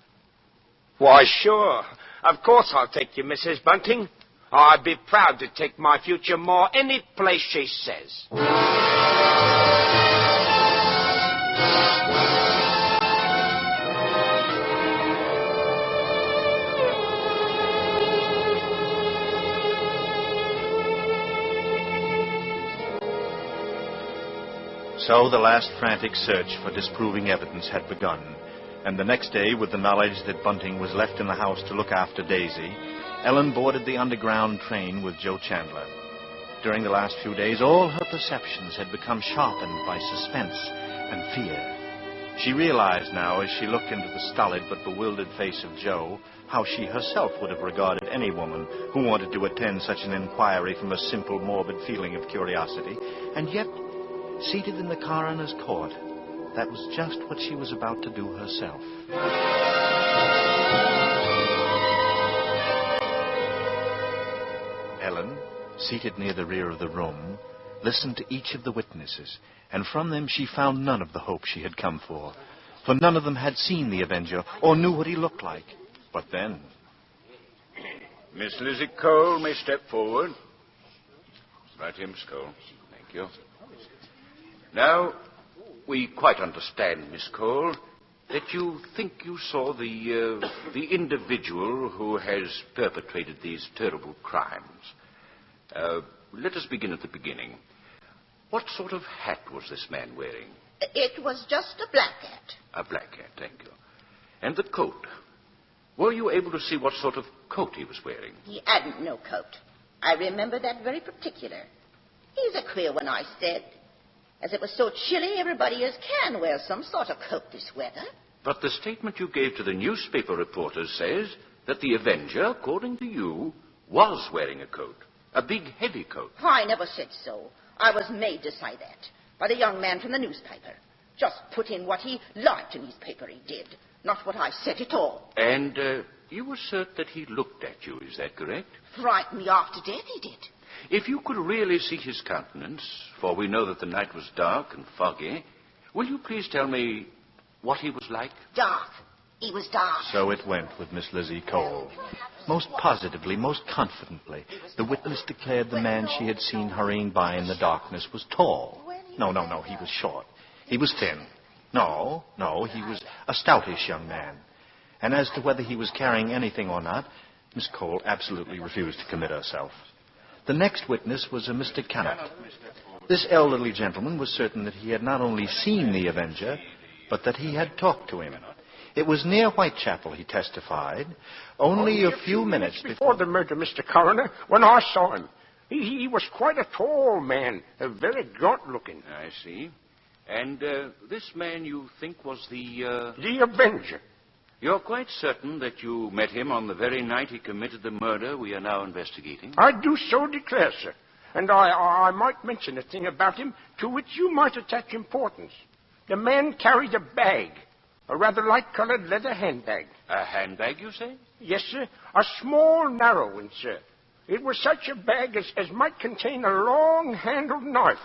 Why, sure. Of course I'll take you, Mrs. Bunting. I'd be proud to take my future more any place she says. So the last frantic search for disproving evidence had begun, and the next day, with the knowledge that Bunting was left in the house to look after Daisy, Ellen boarded the underground train with Joe Chandler. During the last few days, all her perceptions had become sharpened by suspense and fear. She realized now, as she looked into the stolid but bewildered face of Joe, how she herself would have regarded any woman who wanted to attend such an inquiry from a simple, morbid feeling of curiosity. And yet, seated in the coroner's court, that was just what she was about to do herself. Ellen, seated near the rear of the room, listened to each of the witnesses, and from them she found none of the hope she had come for none of them had seen the Avenger or knew what he looked like. But then... Miss Lizzie Cole may step forward. Right here, Miss Cole. Thank you. Now, we quite understand, Miss Cole, that you think you saw the individual who has perpetrated these terrible crimes. Let us begin at the beginning. What sort of hat was this man wearing? It was just a black hat. A black hat, thank you. And the coat? Were you able to see what sort of coat he was wearing? He hadn't no coat. I remember that very particular. He's a queer one, I said. As it was so chilly, everybody as can wear some sort of coat this weather. But the statement you gave to the newspaper reporters says that the Avenger, according to you, was wearing a coat. A big, heavy coat. I never said so. I was made to say that by the young man from the newspaper. Just put in what he liked in his paper, he did. Not what I said at all. And you assert that he looked at you, is that correct? Frightened me after death, he did. If you could really see his countenance, for we know that the night was dark and foggy, will you please tell me what he was like? Dark. He was dark. So it went with Miss Lizzie Cole. Most positively, most confidently, the witness declared the man she had seen hurrying by in the darkness was tall. No, he was short. He was thin. No, he was a stoutish young man. And as to whether he was carrying anything or not, Miss Cole absolutely refused to commit herself. The next witness was a Mr. Cannott. This elderly gentleman was certain that he had not only seen the Avenger, but that he had talked to him. It was near Whitechapel, he testified, only a few minutes before the murder, Mr. Coroner, when I saw him. He was quite a tall man, very gaunt-looking. I see. And this man you think was the... The Avenger. You're quite certain that you met him on the very night he committed the murder we are now investigating? I do so declare, sir. And I might mention a thing about him to which you might attach importance. The man carried a bag, a rather light-colored leather handbag. A handbag, you say? Yes, sir. A small, narrow one, sir. It was such a bag as might contain a long-handled knife.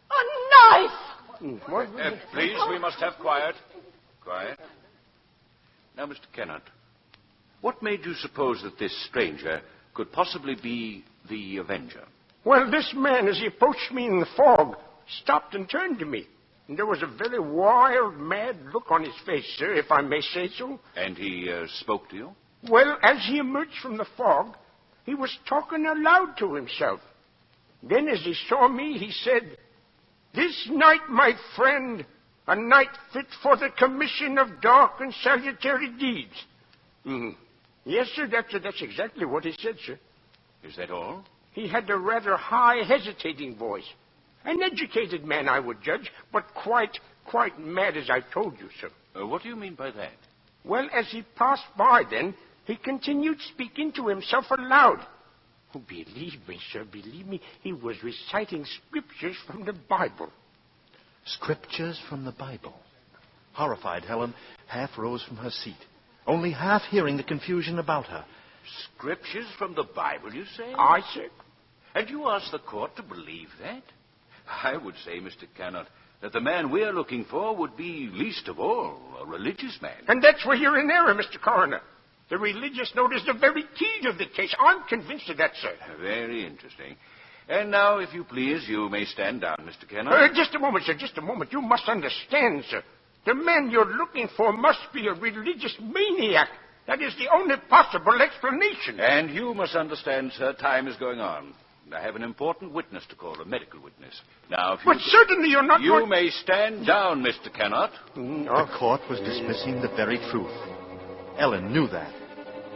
A knife! What? Please, we must have quiet. Quiet. Now, Mr. Cannott, what made you suppose that this stranger could possibly be the Avenger? Well, this man, as he approached me in the fog, stopped and turned to me. And there was a very wild, mad look on his face, sir, if I may say so. And he spoke to you? Well, as he emerged from the fog, he was talking aloud to himself. Then, as he saw me, he said, "This night, my friend, a night fit for the commission of dark and salutary deeds." Yes, sir, that's exactly what he said, sir. Is that all? He had a rather high, hesitating voice. An educated man, I would judge, but quite mad, as I told you, sir. What do you mean by that? Well, as he passed by then, he continued speaking to himself aloud. Oh, believe me, sir, believe me, he was reciting scriptures from the Bible. Scriptures from the Bible? Horrified, Helen half rose from her seat, only half hearing the confusion about her. Scriptures from the Bible, you say? Aye, sir. And you asked the court to believe that? I would say, Mr. Cannott, that the man we're looking for would be, least of all, a religious man. And that's where you're in error, Mr. Coroner. The religious note is the very key to the case. I'm convinced of that, sir. Very interesting. And now, if you please, you may stand down, Mr. Cannott. Just a moment, sir, just a moment. You must understand, sir. The man you're looking for must be a religious maniac. That is the only possible explanation. And you must understand, sir, time is going on. I have an important witness to call, a medical witness. Now, if you... But certainly you're not... You may stand down, Mr. Kennard. Our court was dismissing the very truth. Ellen knew that.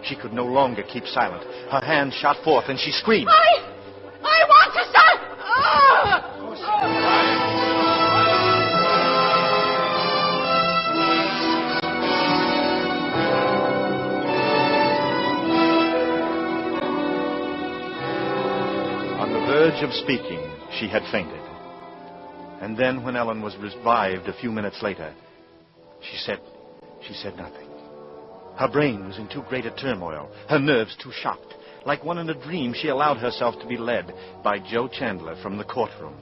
She could no longer keep silent. Her hand shot forth and she screamed. I want to stop! On the verge of speaking, she had fainted. And then when Ellen was revived a few minutes later, she said nothing. Her brain was in too great a turmoil, her nerves too shocked. Like one in a dream, she allowed herself to be led by Joe Chandler from the courtroom.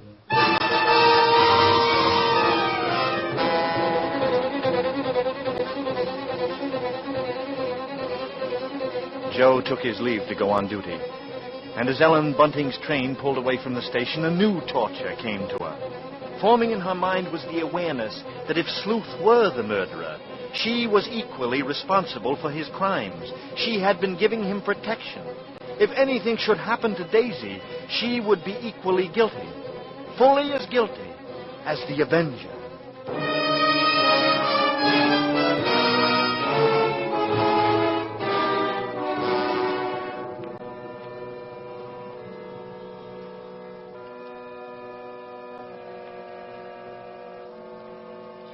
Joe took his leave to go on duty. And as Ellen Bunting's train pulled away from the station, a new torture came to her. Forming in her mind was the awareness that if Sleuth were the murderer, she was equally responsible for his crimes. She had been giving him protection. If anything should happen to Daisy, she would be equally guilty. Fully as guilty as the Avenger.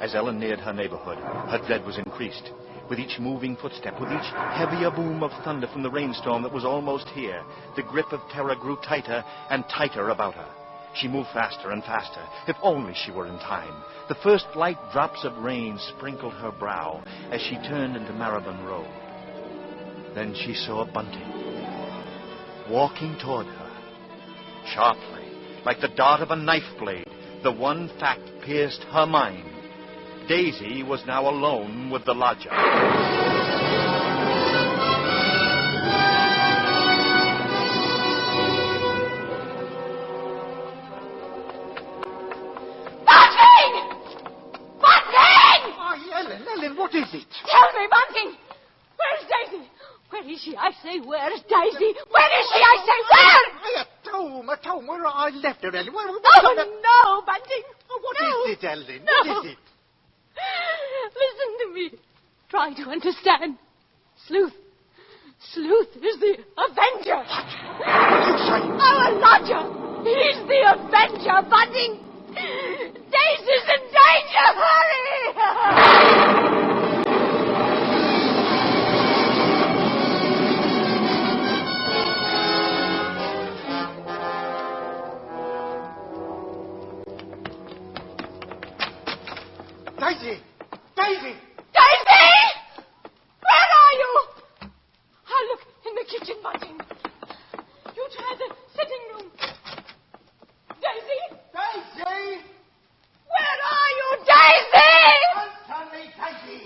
As Ellen neared her neighborhood, her dread was increased. With each moving footstep, with each heavier boom of thunder from the rainstorm that was almost here, the grip of terror grew tighter and tighter about her. She moved faster and faster. If only she were in time. The first light drops of rain sprinkled her brow as she turned into Maribon Road. Then she saw Bunting walking toward her. Sharply, like the dart of a knife blade, the one fact pierced her mind. Daisy was now alone with the lodger. Ellen, what is it? Tell me, Bunting! Where's Daisy? Where is she? I say, where's Daisy? Where is she? I say, where? At home, where I left her, Ellen. No, Bunting. What is it, Ellen? No. What is it? Listen to me. Try to understand. Sleuth is the Avenger. What are you saying? Our lodger. He's the Avenger, Bunting. Daisy's in danger. Hurry! Daisy! Where are you? I'll look in the kitchen, Bunting. You try the sitting room. Daisy? Where are you, Daisy? Answer me, Daisy!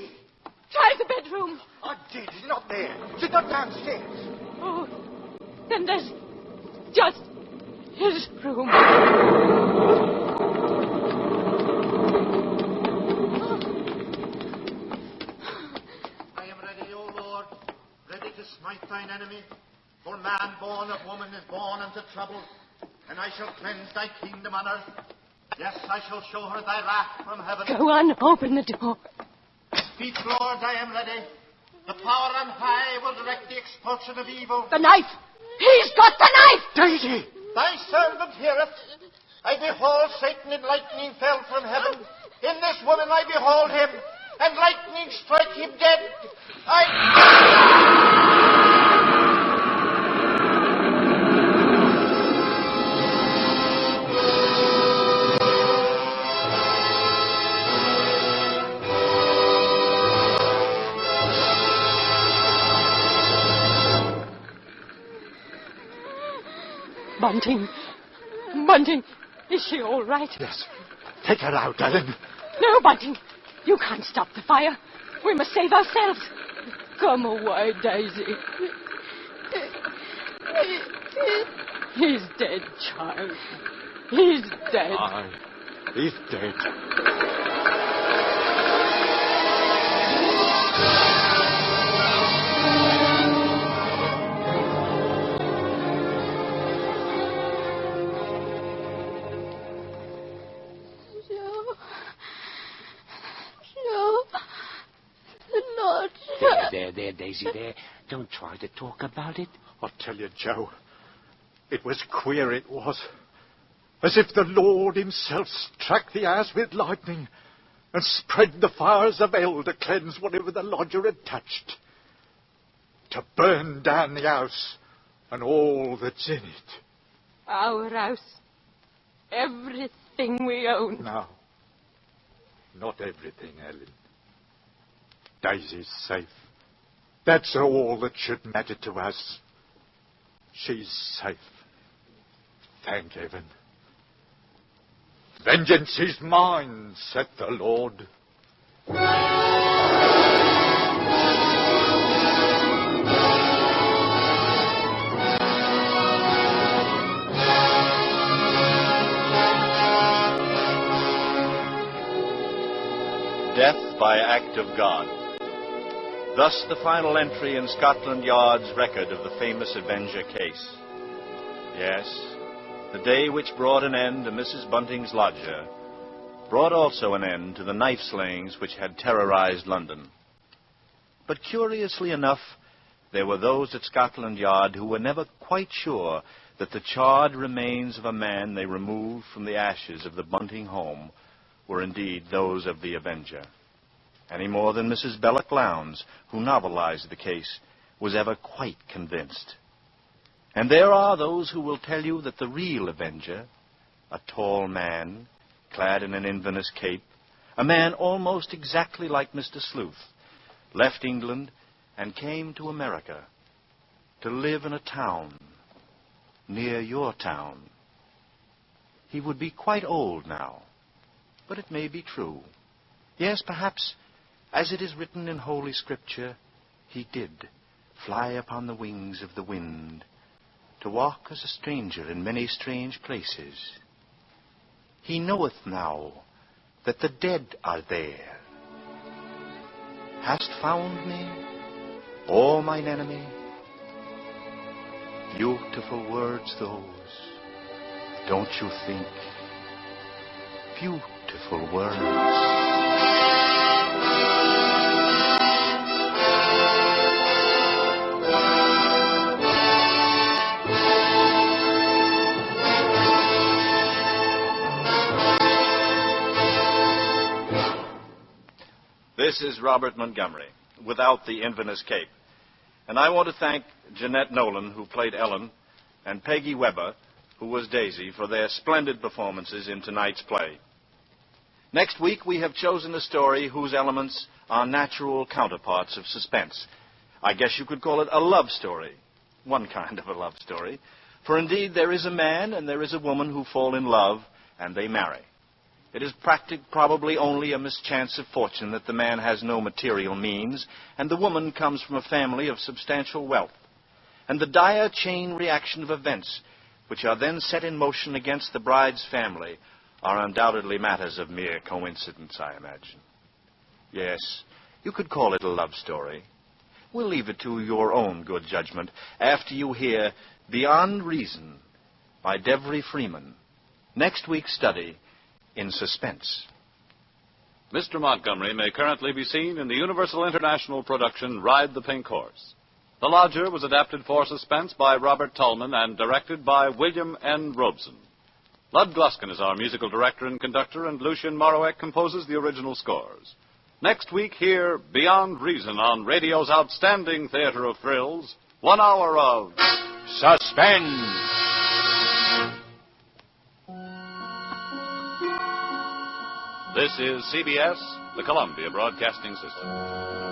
Try the bedroom. Oh, Daisy's not there. She's not downstairs. Oh, then there's just his room. Smite thine enemy, for man born of woman is born unto trouble, and I shall cleanse thy kingdom on earth. Yes, I shall show her thy wrath from heaven. Go on, open the door. Speak, Lord, I am ready. The power on high will direct the expulsion of evil. The knife! He's got the knife! Daisy! Thy servant heareth. I behold Satan in lightning fell from heaven. In this woman I behold him, and lightning strike him dead. Bunting, is she all right? Yes. Take her out, Ellen. No, Bunting, you can't stop the fire. We must save ourselves. Come away, Daisy. He's dead, child. He's dead. Aye, he's dead. there, Daisy, there. Don't try to talk about it. I'll tell you, Joe, it was queer, it was. As if the Lord himself struck the house with lightning and spread the fires of hell to cleanse whatever the lodger had touched. To burn down the house and all that's in it. Our house. Everything we own. No. Not everything, Ellen. Daisy's safe. That's all that should matter to us. She's safe. Thank heaven. Vengeance is mine, saith the Lord. Death by act of God. Thus the final entry in Scotland Yard's record of the famous Avenger case. Yes, the day which brought an end to Mrs. Bunting's lodger brought also an end to the knife slayings which had terrorized London. But curiously enough, there were those at Scotland Yard who were never quite sure that the charred remains of a man they removed from the ashes of the Bunting home were indeed those of the Avenger, any more than Mrs. Belloc Lowndes, who novelized the case, was ever quite convinced. And there are those who will tell you that the real Avenger, a tall man, clad in an Inverness cape, a man almost exactly like Mr. Sleuth, left England and came to America to live in a town near your town. He would be quite old now, but it may be true. Yes, perhaps, as it is written in Holy Scripture, he did fly upon the wings of the wind, to walk as a stranger in many strange places. He knoweth now that the dead are there. Hast found me, O mine enemy? Beautiful words those, don't you think? Beautiful words. This is Robert Montgomery, without the Inverness cape. And I want to thank Jeanette Nolan, who played Ellen, and Peggy Weber, who was Daisy, for their splendid performances in tonight's play. Next week, we have chosen a story whose elements are natural counterparts of suspense. I guess you could call it a love story, one kind of a love story. For indeed, there is a man and there is a woman who fall in love, and they marry. It is probably only a mischance of fortune that the man has no material means, and the woman comes from a family of substantial wealth. And the dire chain reaction of events, which are then set in motion against the bride's family, are undoubtedly matters of mere coincidence, I imagine. Yes, you could call it a love story. We'll leave it to your own good judgment after you hear Beyond Reason by Devery Freeman, next week's study in Suspense. Mr. Montgomery may currently be seen in the Universal International production Ride the Pink Horse. The Lodger was adapted for Suspense by Robert Tolman and directed by William N. Robeson. Lud Gluskin is our musical director and conductor, and Lucien Morawek composes the original scores. Next week, hear Beyond Reason on radio's outstanding theater of thrills, 1 hour of Suspense. This is CBS, the Columbia Broadcasting System.